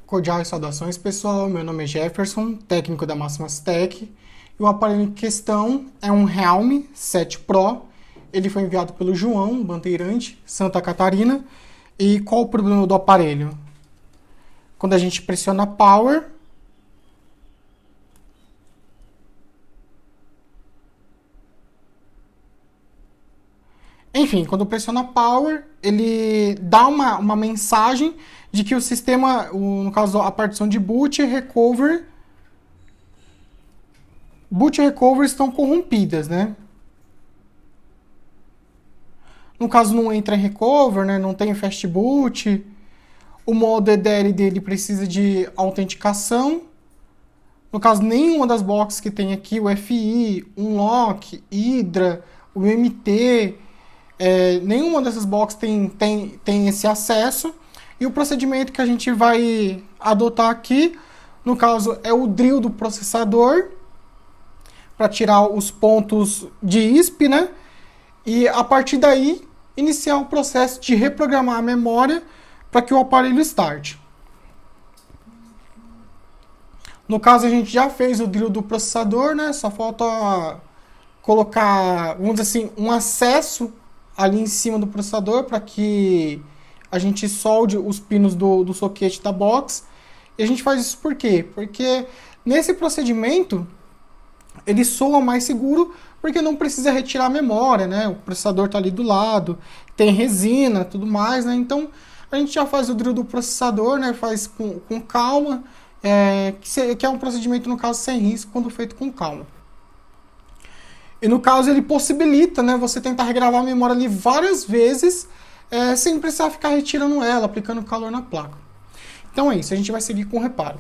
Cordiais saudações, pessoal. Meu nome é Jefferson, técnico da Máximas Tech. E o aparelho em questão é um Realme 7 Pro. Ele foi enviado pelo João Bandeirante, Santa Catarina. E qual o problema do aparelho? Quando a gente pressiona Power, enfim, quando pressiona Power, ele dá uma mensagem de que o sistema, no caso a partição de boot e recover estão corrompidas, né? No caso não entra em recover, né? Não tem fast boot. O modo EDL dele precisa de autenticação. No caso, nenhuma das boxes que tem aqui, o FI, Unlock, Hydra, o MT, nenhuma dessas boxes tem esse acesso. E o procedimento que a gente vai adotar aqui, no caso, é o drill do processador, para tirar os pontos de ISP, né? E a partir daí, iniciar o processo de reprogramar a memória para que o aparelho starte. No caso, a gente já fez o drill do processador, né? Só falta colocar, vamos dizer assim, um acesso ali em cima do processador para que a gente solde os pinos do soquete da box. E a gente faz isso por quê? Porque nesse procedimento ele soa mais seguro porque não precisa retirar a memória, né? O processador está ali do lado, tem resina, tudo mais, né? Então a gente já faz o drill do processador, né? Faz com calma, que é um procedimento, no caso, sem risco, quando feito com calma. E no caso ele possibilita, né, você tentar regravar a memória ali várias vezes, sem precisar ficar retirando ela, aplicando calor na placa. Então é isso, a gente vai seguir com o reparo.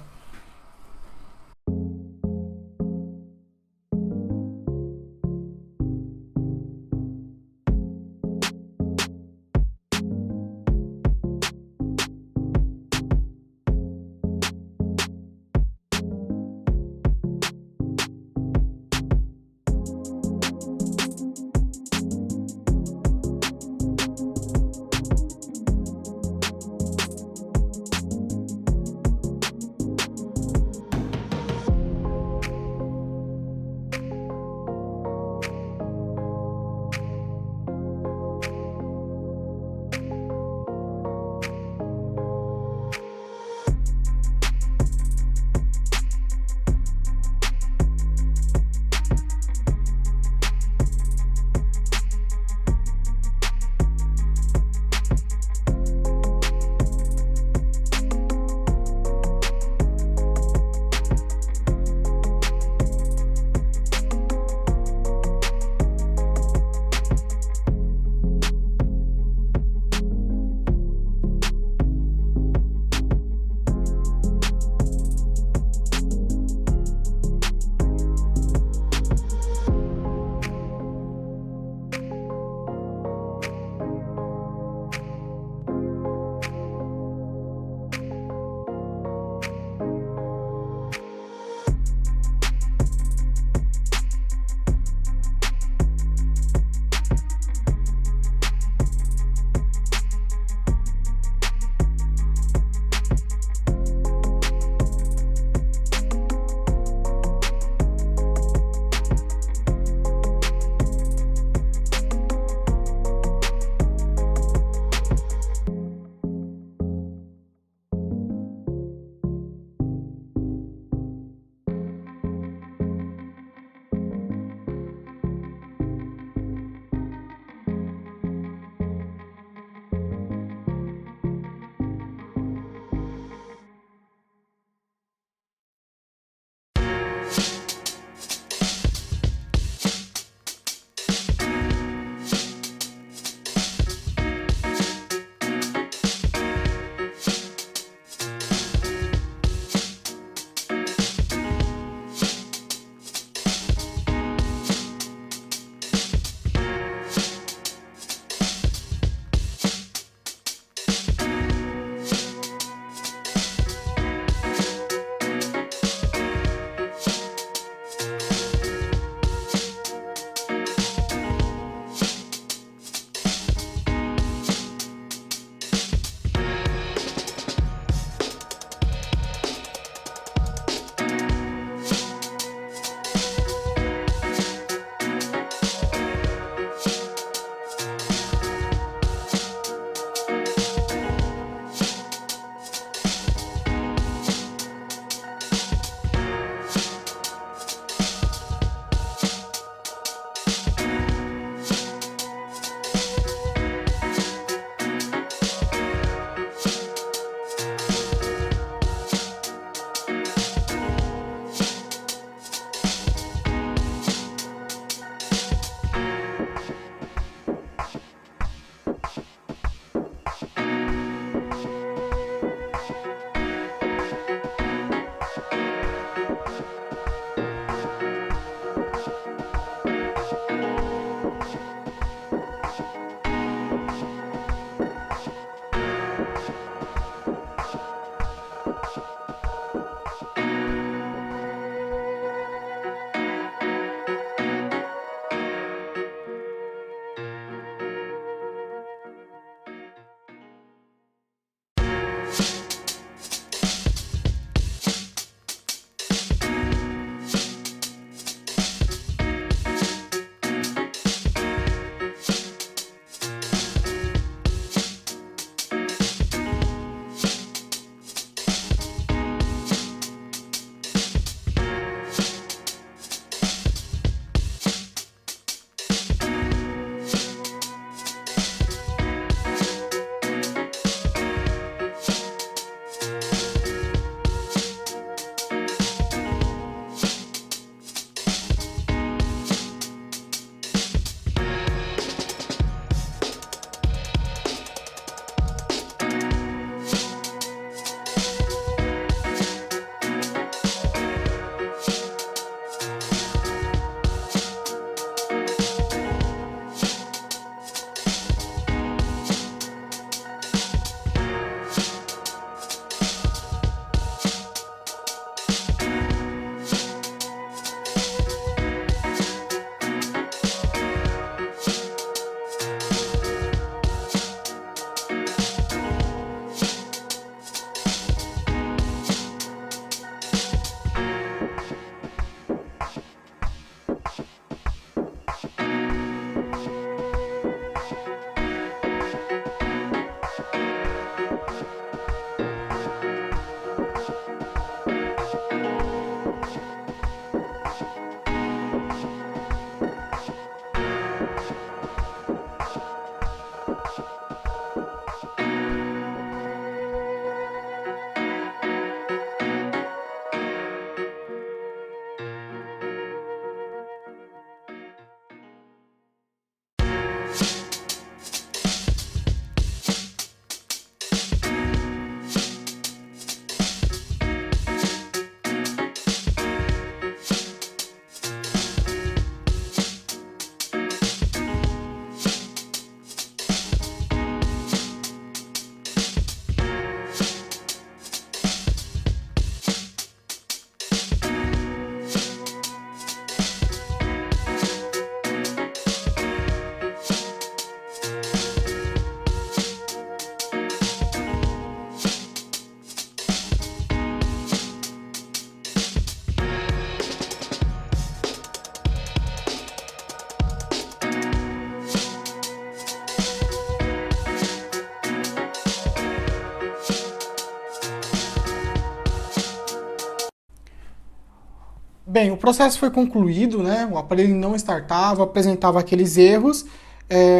Bem, o processo foi concluído, né? O aparelho não startava, apresentava aqueles erros,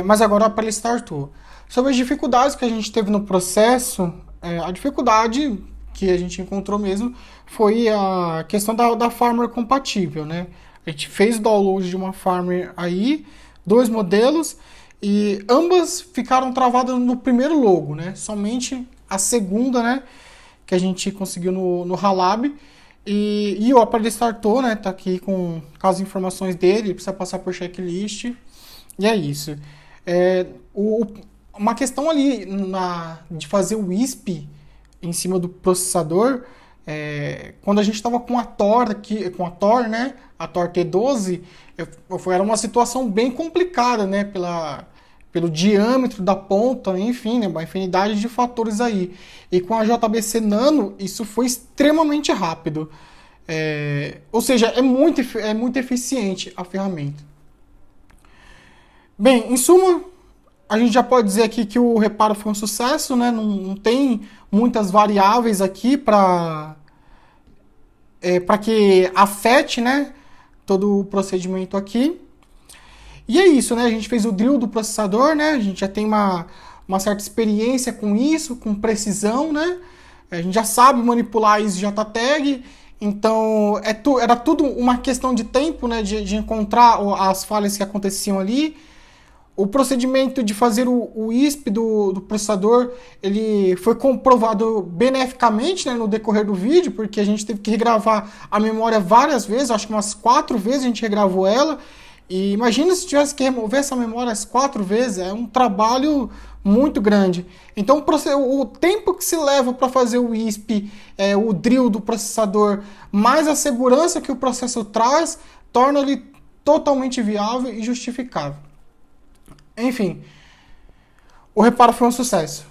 mas agora o aparelho startou. Sobre as dificuldades que a gente teve no processo, a dificuldade que a gente encontrou mesmo foi a questão da firmware compatível, né? A gente fez o download de uma firmware aí, 2 modelos, e ambas ficaram travadas no primeiro logo, né? Somente a segunda, né, que a gente conseguiu no Halab. E o aparelho startou, né? Tá aqui com as informações dele, precisa passar por checklist. E é isso. É, uma questão ali de fazer o ISP em cima do processador, quando a gente estava com a Tor aqui, com a Tor, né? A Tor T12, era uma situação bem complicada, né? Pelo diâmetro da ponta, enfim, né, uma infinidade de fatores aí. E com a JBC Nano, isso foi extremamente rápido. Ou seja, é muito eficiente a ferramenta. Bem, em suma, a gente já pode dizer aqui que o reparo foi um sucesso, né? Não tem muitas variáveis aqui para que afete, né, todo o procedimento aqui. E é isso, né? A gente fez o drill do processador, né? A gente já tem uma certa experiência com isso, com precisão, né? A gente já sabe manipular isso JTAG, então era tudo uma questão de tempo, né? De encontrar as falhas que aconteciam ali. O procedimento de fazer o ISP do processador, ele foi comprovado beneficamente, né, no decorrer do vídeo, porque a gente teve que regravar a memória várias vezes, acho que umas 4 vezes a gente regravou ela. E imagina se tivesse que remover essa memória as 4 vezes, é um trabalho muito grande. Então o tempo que se leva para fazer o ISP, o drill do processador, mais a segurança que o processo traz, torna ele totalmente viável e justificável. Enfim, o reparo foi um sucesso.